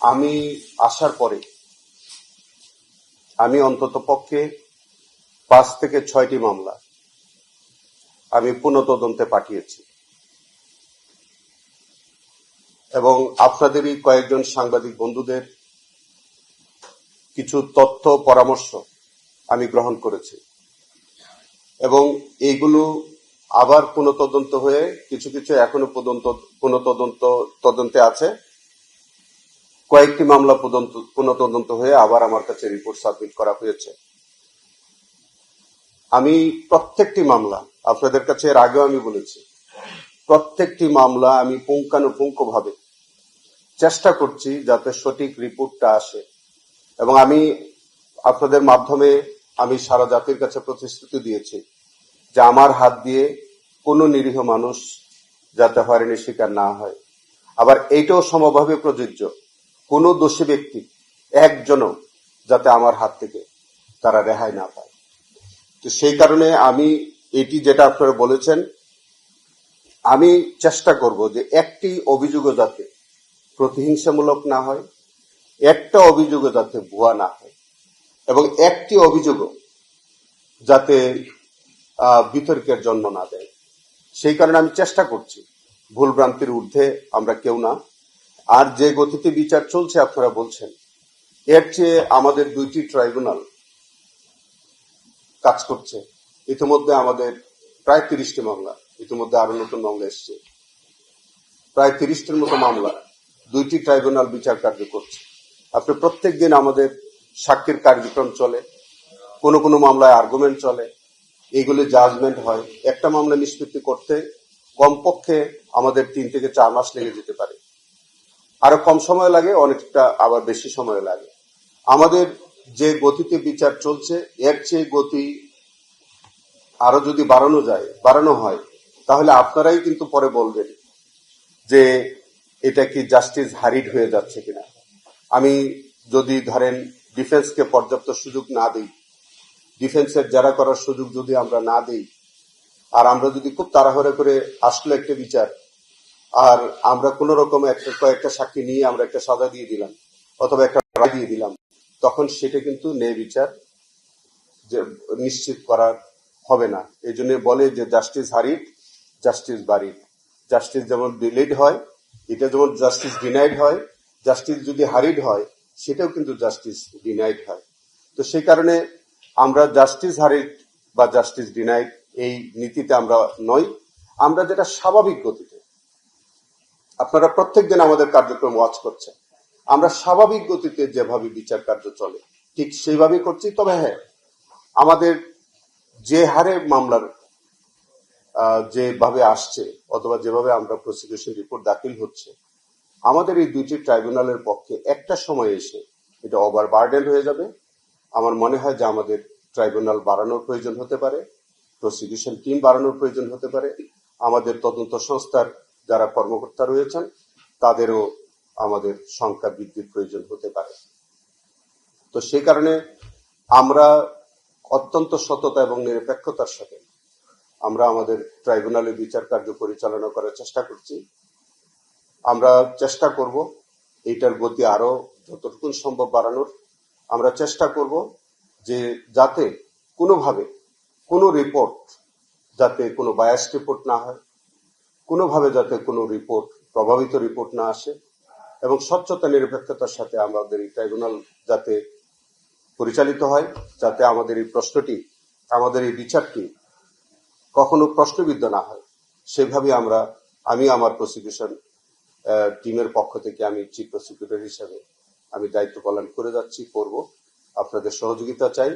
আমি আসার পরে আমি অন্তত পক্ষে ৫ থেকে ৬টি মামলা আমি পুনঃতদন্তে পাঠিয়েছি এবং আপনাদেরই কয়েকজন সাংবাদিক বন্ধুদের কিছু তথ্য পরামর্শ আমি গ্রহণ করেছি এবং এইগুলো আবার পুনঃতদন্ত হয়ে কিছু কিছু এখনো পর্যন্ত তদন্তে আছে। কয়েকটি মামলা পুনঃতদন্ত হয়ে আবার আমার কাছে রিপোর্ট সাবমিট করা হয়েছে। আমি প্রত্যেকটি মামলা আপনাদের কাছে এর আগেও আমি বলেছি, প্রত্যেকটি মামলা আমি পুঙ্খানুপুঙ্খভাবে চেষ্টা করছি যাতে সঠিক রিপোর্টটা আসে এবং আমি আপনাদের মাধ্যমে আমি সারা জাতির কাছে প্রতিশ্রুতি দিয়েছি যে আমার হাত দিয়ে কোনো নিরীহ মানুষ যাতে হয়রানির শিকার না হয়। আবার এইটাও সমভাবে প্রযোজ্য, কোনো দোষী ব্যক্তি একজনও যাতে আমার হাত থেকে তারা রেহাই না পায়। তো সেই কারণে আমি এটি যেটা আপনারা বলেছেন, আমি চেষ্টা করব যে একটি অভিযোগও যাতে প্রতিহিংসামূলক না হয়, একটা অভিযোগও যাতে ভুয়া না হয় এবং একটি অভিযোগও যাতে বিতর্কের জন্ম না দেয়। সেই কারণে আমি চেষ্টা করছি, ভুলভ্রান্তির ঊর্ধ্বে আমরা কেউ না। আর যে গতিতে বিচার চলছে আপনারা বলছেন, এর চেয়ে আমাদের 2টি ট্রাইব্যুনাল কাজ করছে। ইতিমধ্যে আমাদের প্রায় 30টি মামলা, ইতিমধ্যে আরো নতুন মামলা এসছে, প্রায় 30টির মতো মামলা 2টি ট্রাইব্যুনাল বিচার কার্য করছে। আপনি প্রত্যেক দিন আমাদের সাক্ষীর কার্যক্রম চলে, কোনো কোনো মামলায় আর্গুমেন্ট চলে, এইগুলি জাজমেন্ট হয়। একটা মামলা নিষ্পত্তি করতে কমপক্ষে আমাদের 3 থেকে 4 মাস লেগে যেতে পারে, আরো কম সময় লাগে, অনেকটা আবার বেশি সময় লাগে। আমাদের যে গতিতে বিচার চলছে এর চেয়ে গতি আরো যদি বাড়ানো হয় তাহলে আপনারাই কিন্তু পরে বলবেন যে এটা কি জাস্টিস হারিড হয়ে যাচ্ছে কিনা। আমি যদি ধরেন ডিফেন্সকে পর্যাপ্ত সুযোগ না দিই, ডিফেন্সের জেরা করার সুযোগ যদি আমরা না দিই, আর আমরা যদি খুব তাড়াহুড়া করে আসলে একটা বিচার আর আমরা কোন রকম কয়েকটা সাক্ষী নিয়ে আমরা একটা সাজা দিয়ে দিলাম অথবা একটা রায় দিয়ে দিলাম, তখন সেটা কিন্তু ন্যায় বিচার যে নিশ্চিত করার হবে না। এই জন্য বলে যে জাস্টিস হারিড, জাস্টিস বারিড। জাস্টিস যেমন ডিলেড হয়, এটা যেমন জাস্টিস ডিনাইড হয়, জাস্টিস যদি হারিড হয় সেটাও কিন্তু জাস্টিস ডিনাইড হয়। তো সেই কারণে আমরা জাস্টিস হারিড বা জাস্টিস ডিনাইড এই নীতিতে আমরা নই। আমরা যেটা স্বাভাবিক গতিতে, আপনারা প্রত্যেকদিন আমাদের কার্যক্রম ওয়াচ করছেন, আমরা স্বাভাবিক গতিতে যেভাবে বিচার কার্য চলে ঠিক সেইভাবেই করছি। তবে হ্যাঁ, আমাদের যে হারে মামলার যেভাবে আসছে অথবা যেভাবে আমরা প্রসিকিউশন রিপোর্ট দাখিল হচ্ছে, আমাদের এই 2টি ট্রাইব্যুনালের পক্ষে একটা সময় এসে এটা ওভারবার্ডেন হয়ে যাবে। আমার মনে হয় যে আমাদের ট্রাইব্যুনাল বাড়ানোর প্রয়োজন হতে পারে, প্রসিকিউশন টিম বাড়ানোর প্রয়োজন হতে পারে, আমাদের তদন্ত সংস্থার যারা কর্মকর্তা রয়েছেন তাদেরও আমাদের সংখ্যা বৃদ্ধির প্রয়োজন হতে পারে। তো সেই কারণে আমরা অত্যন্ত সততা এবং নিরপেক্ষতার সাথে আমরা আমাদের ট্রাইব্যুনালের বিচার কার্য পরিচালনা করার চেষ্টা করছি। আমরা চেষ্টা করব এইটার গতি আরো যতটুকু সম্ভব বাড়ানোর। আমরা চেষ্টা করব যে যাতে কোনোভাবে কোনো রিপোর্ট যাতে কোনো বায়াস রিপোর্ট না হয়, কোনোভাবে যাতে কোনো রিপোর্ট প্রভাবিত রিপোর্ট না আসে এবং স্বচ্ছতা নিরপেক্ষতার সাথে আমাদের এই ট্রাইব্যুনাল যাতে পরিচালিত হয়, যাতে আমাদের এই প্রশ্নটি, আমাদের এই বিচারটি কখনো প্রশ্নবিদ্ধ না হয়, সেভাবে আমি আমার প্রসিকিউশন টিমের পক্ষ থেকে আমি চিফ প্রসিকিউটর হিসেবে আমি দায়িত্ব পালন করে যাচ্ছি, করব। আপনাদের সহযোগিতা চাই।